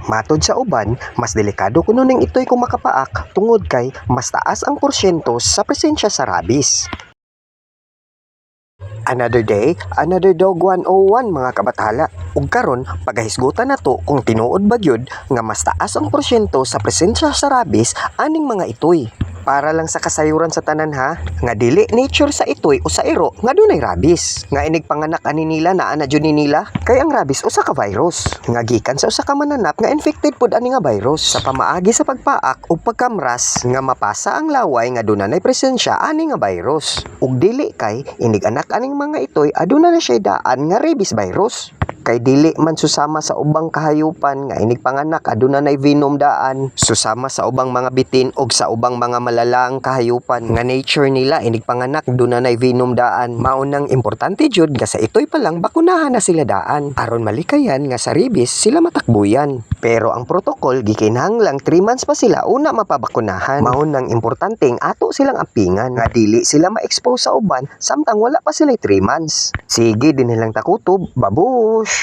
Matod sa uban, mas delikado kuno ning ito'y kung makapaak tungod kay mas taas ang porsyento sa presensya sa rabies. Another day, another dog 101 mga kabathala. Ug karon pagahisgutan nato kung tinuod ba gyud nga mas taas ang porsyento sa presensya sa rabies aning mga itoy. Para lang sa kasayuran sa tanan ha, nga dili nature sa itoy o sa iro nga dunay rabies. Nga inig panganak ani nila naa na jud ni nila kay ang rabies usa ka virus. Nga gikan sa usa ka mananap nga infected pod ani nga virus. Sa pamaagi sa pagpaak o pagkamras nga mapasa ang laway nga dunay presensya ani nga virus. Ug dili kay inig anak aning mga itoy aduna na siya daan nga rabies virus. Kay dili man susama sa ubang kahayupan nga inig panganak aduna nay venom daan, susama sa ubang mga bitin og sa ubang mga malalang kahayupan nga nature nila inig panganak aduna nay venom daan. Maunang importante jud nga sa itoy pa lang bakunahan na sila daan aron malikayan nga sa rabies sila matakbuyan. Pero ang protocol gikinahanglang 3 months pa sila una mapabakunahan. Maunang importanteng ato silang apingan nga dili sila ma-expose sa uban samtang wala pa sila 3 months. Sige din nilang takutob, babush!